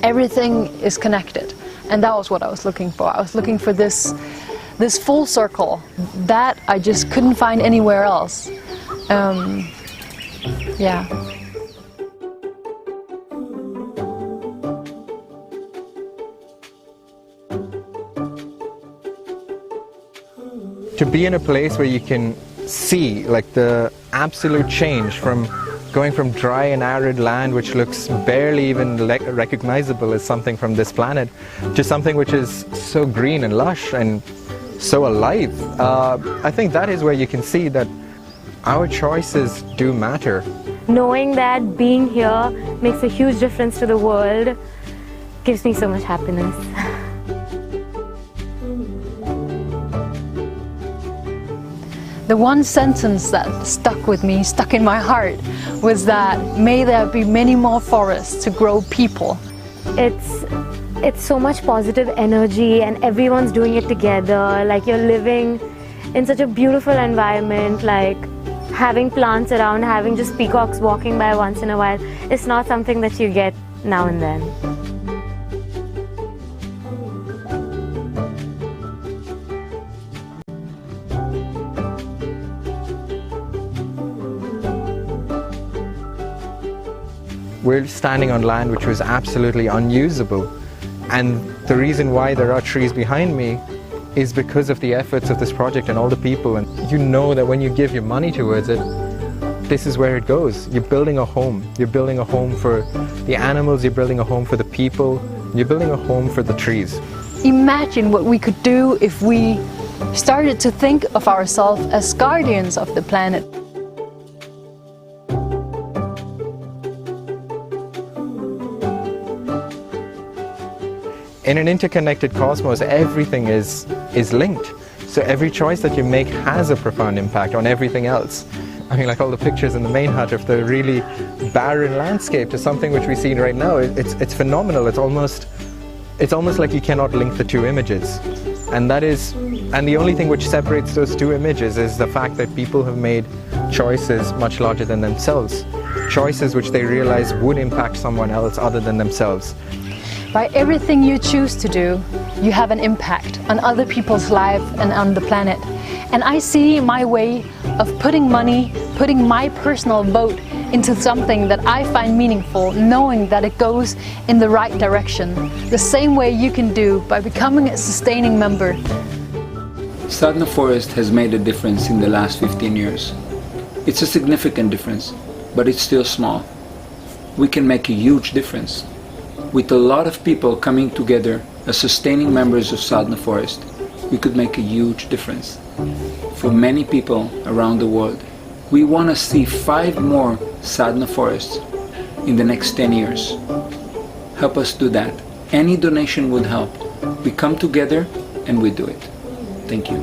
everything is connected. And that was what I was looking for. I was looking for this full circle that I just couldn't find anywhere else. Yeah. To be in a place where you can see like the absolute change from going from dry and arid land, which looks barely even recognizable as something from this planet, to something which is so green and lush and so alive. I think that is where you can see that our choices do matter. Knowing that being here makes a huge difference to the world gives me so much happiness. The one sentence that stuck with me, stuck in my heart, was that may there be many more forests to grow people. It's so much positive energy and everyone's doing it together. Like you're living in such a beautiful environment, like having plants around, having just peacocks walking by once in a while. It's not something that you get now and then. We're standing on land which was absolutely unusable, and the reason why there are trees behind me is because of the efforts of this project and all the people. And you know that when you give your money towards it, this is where it goes. You're building a home. You're building a home for the animals, you're building a home for the people, you're building a home for the trees. Imagine what we could do if we started to think of ourselves as guardians of the planet. In an interconnected cosmos, everything is linked. So every choice that you make has a profound impact on everything else. I mean, like all the pictures in the main hut of the really barren landscape to something which we see right now, it's phenomenal. It's almost like you cannot link the two images. And the only thing which separates those two images is the fact that people have made choices much larger than themselves. Choices which they realize would impact someone else other than themselves. By everything you choose to do, you have an impact on other people's lives and on the planet. And I see my way of putting money, putting my personal vote into something that I find meaningful, knowing that it goes in the right direction, the same way you can do by becoming a sustaining member. Sadhana Forest has made a difference in the last 15 years. It's a significant difference, but it's still small. We can make a huge difference. With a lot of people coming together as sustaining members of Sadhana Forest, we could make a huge difference. For many people around the world, we want to see 5 more Sadhana Forests in the next 10 years. Help us do that. Any donation would help. We come together and we do it. Thank you.